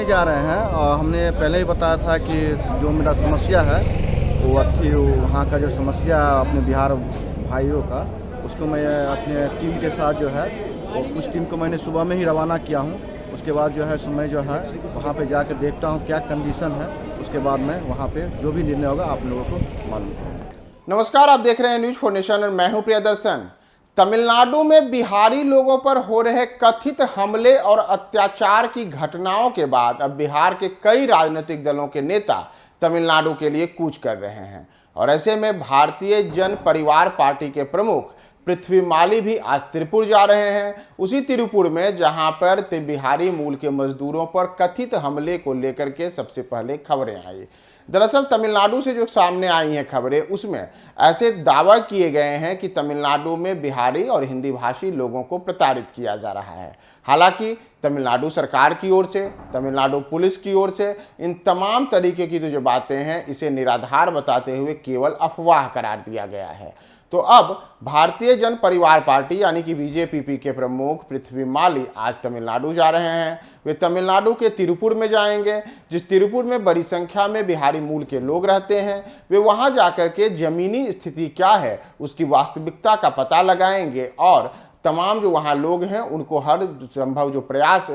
नहीं जा रहे हैं और हमने पहले ही बताया था कि जो मेरा समस्या है वो थी, वहाँ का जो समस्या अपने बिहार भाइयों का, उसको मैं अपने टीम के साथ जो है वो कुछ टीम को मैंने सुबह में ही रवाना किया हूँ। उसके बाद जो है मैं जो है वहाँ पे जाकर देखता हूँ क्या कंडीशन है, उसके बाद मैं वहाँ पे जो भी निर्णय होगा आप लोगों को मालूम करूँगा। नमस्कार, आप देख रहे हैं न्यूज फॉर नेशन और मैं हूं प्रियदर्शन। तमिलनाडु में बिहारी लोगों पर हो रहे कथित हमले और अत्याचार की घटनाओं के बाद अब बिहार के कई राजनीतिक दलों के नेता तमिलनाडु के लिए कूच कर रहे हैं और ऐसे में भारतीय जन परिवार पार्टी के प्रमुख पृथ्वीमाली भी आज तिरुपुर जा रहे हैं। उसी तिरुपुर में जहां पर बिहारी मूल के मजदूरों पर कथित हमले को लेकर के सबसे पहले खबरें आई। दरअसल तमिलनाडु से जो सामने आई हैं खबरें, उसमें ऐसे दावा किए गए हैं कि तमिलनाडु में बिहारी और हिंदी भाषी लोगों को प्रताड़ित किया जा रहा है। हालांकि तमिलनाडु सरकार की ओर से, तमिलनाडु पुलिस की ओर से इन तमाम तरीके की जो बातें हैं इसे निराधार बताते हुए केवल अफवाह करार दिया गया है। तो अब भारतीय जन परिवार पार्टी यानी कि बीजेपी के प्रमुख पृथ्वीमाली आज तमिलनाडु जा रहे हैं। वे तमिलनाडु के तिरुपुर में जाएंगे, जिस तिरुपुर में बड़ी संख्या में बिहारी मूल के लोग रहते हैं। वे वहां जाकर के जमीनी स्थिति क्या है उसकी वास्तविकता का पता लगाएंगे और तमाम जो वहाँ लोग हैं उनको हर संभव जो प्रयास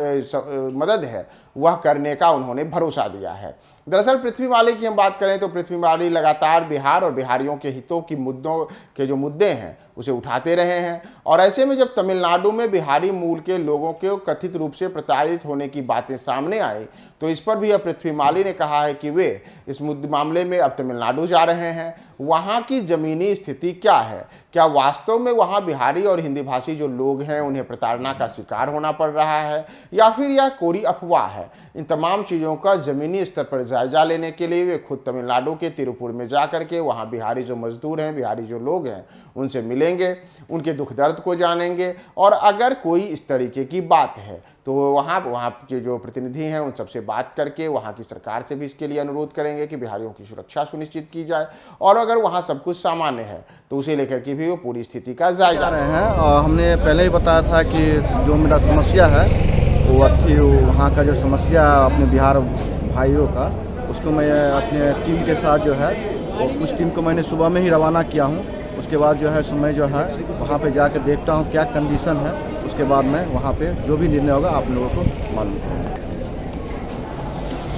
मदद है वह करने का उन्होंने भरोसा दिया है। दरअसल पृथ्वीमाली की हम बात करें तो पृथ्वीमाली लगातार बिहार और बिहारियों के हितों की मुद्दों के जो मुद्दे हैं उसे उठाते रहे हैं और ऐसे में जब तमिलनाडु में बिहारी मूल के लोगों के कथित रूप से प्रताड़ित होने की बातें सामने आई तो इस पर भी अब पृथ्वीमाली ने कहा है कि वे इस मामले में अब तमिलनाडु जा रहे हैं। वहाँ की ज़मीनी स्थिति क्या है, क्या वास्तव में वहाँ बिहारी और हिंदी भाषी जो लोग हैं उन्हें प्रताड़ना का शिकार होना पड़ रहा है या फिर यह कोरी अफवाह है, इन तमाम चीज़ों का ज़मीनी स्तर पर जायजा लेने के लिए वे खुद तमिलनाडु के तिरुपुर में जा कर के वहाँ बिहारी जो मजदूर हैं, बिहारी जो लोग हैं उनसे मिलेंगे, उनके दुख दर्द को जानेंगे और अगर कोई इस तरीके की बात है तो वहाँ के जो प्रतिनिधि हैं उन सबसे बात करके वहाँ की सरकार से भी इसके लिए अनुरोध करेंगे कि बिहारियों की सुरक्षा सुनिश्चित की जाए और अगर वहाँ सब कुछ सामान्य है तो उसे लेकर के भी वो पूरी स्थिति का जायजा रहे हैं। और हमने पहले ही बताया था कि जो मेरा समस्या है वो थी, वहाँ का जो समस्या अपने बिहार भाइयों का, उसको मैं अपने टीम के साथ जो है वो कुछ टीम को मैंने सुबह में ही रवाना किया हूँ। उसके बाद जो है मैं जो है वहाँ पे जाकर देखता हूँ क्या कंडीशन है, उसके बाद मैं वहाँ पे जो भी निर्णय होगा आप लोगों को मालूम करूँगा।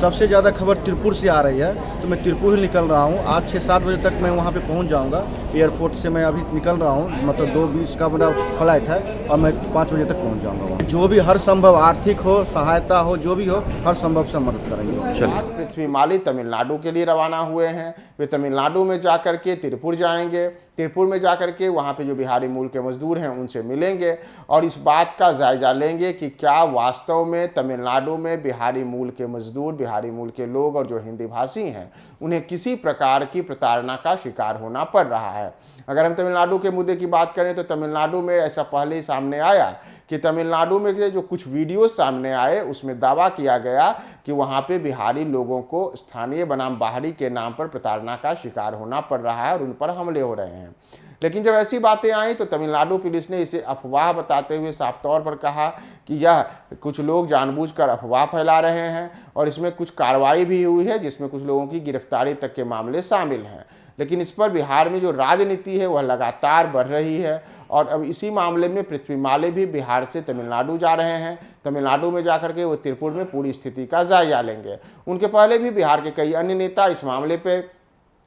सबसे ज़्यादा खबर तिरुपुर से आ रही है तो मैं तिरुपुर ही निकल रहा हूँ। आज 6-7 बजे तक मैं वहाँ पे पहुँच जाऊँगा। एयरपोर्ट से मैं अभी निकल रहा हूँ, मतलब 2:20 का मेरा फ्लाइट है और मैं 5 बजे तक पहुँच जाऊँगा वहाँ। जो भी हर संभव आर्थिक हो, सहायता हो, जो भी हो, हर संभव से मदद करेंगे। आज पृथ्वीमाली तमिलनाडु के लिए रवाना हुए हैं। वे तमिलनाडु में जाकर के तिरुपुर जाएंगे। तिरुपुर में जाकर के वहाँ पे जो बिहारी मूल के मजदूर हैं उनसे मिलेंगे और इस बात का जायजा लेंगे कि क्या वास्तव में तमिलनाडु में बिहारी मूल के मजदूर, बिहारी मूल के लोग और जो हिंदी भाषी हैं उन्हें किसी प्रकार की प्रताड़ना का शिकार होना पड़ रहा है। अगर हम तमिलनाडु के मुद्दे की बात करें तो तमिलनाडु में ऐसा पहले ही सामने आया कि तमिलनाडु में जो कुछ वीडियोस सामने आए उसमें दावा किया गया कि वहाँ पे बिहारी लोगों को स्थानीय बनाम बाहरी के नाम पर प्रताड़ना का शिकार होना पड़ रहा है और उन पर हमले हो रहे हैं। लेकिन जब ऐसी बातें आई तो तमिलनाडु पुलिस ने इसे अफवाह बताते हुए साफ तौर पर कहा कि यह कुछ लोग जानबूझकर अफवाह फैला रहे हैं और इसमें कुछ कार्रवाई भी हुई है जिसमें कुछ लोगों की गिरफ्तारी तक के मामले शामिल हैं। लेकिन इस पर बिहार में जो राजनीति है वह लगातार बढ़ रही है और अब इसी मामले में पृथ्वीमाली भी बिहार से तमिलनाडु जा रहे हैं। तमिलनाडु में जाकर के वो तिरुपुर में पूरी स्थिति का जायजा लेंगे। उनके पहले भी बिहार के कई अन्य नेता इस मामले पर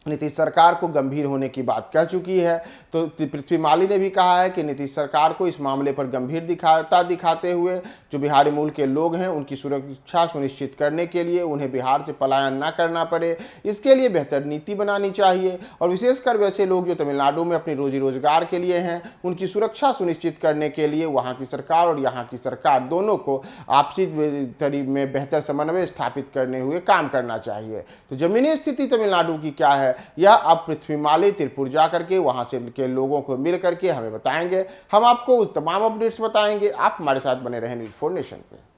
नीतीश सरकार को गंभीर होने की बात कह चुकी है। तो पृथ्वीमाली ने भी कहा है कि नीतीश सरकार को इस मामले पर गंभीर दिखाते हुए जो बिहारी मूल के लोग हैं उनकी सुरक्षा सुनिश्चित करने के लिए उन्हें बिहार से पलायन ना करना पड़े, इसके लिए बेहतर नीति बनानी चाहिए और विशेषकर वैसे लोग जो तमिलनाडु में अपनी रोजी रोजगार के लिए हैं उनकी सुरक्षा सुनिश्चित करने के लिए वहाँ की सरकार और यहाँ की सरकार दोनों को आपसी में बेहतर समन्वय स्थापित करने हुए काम करना चाहिए। तो जमीनी स्थिति तमिलनाडु की क्या है या अब पृथ्वीमाली तिरुपुर जाकर के वहां से के लोगों को मिल करके हमें बताएंगे। हम आपको तमाम अपडेट्स बताएंगे। आप हमारे साथ बने रहें न्यूज 4 नेशन पे।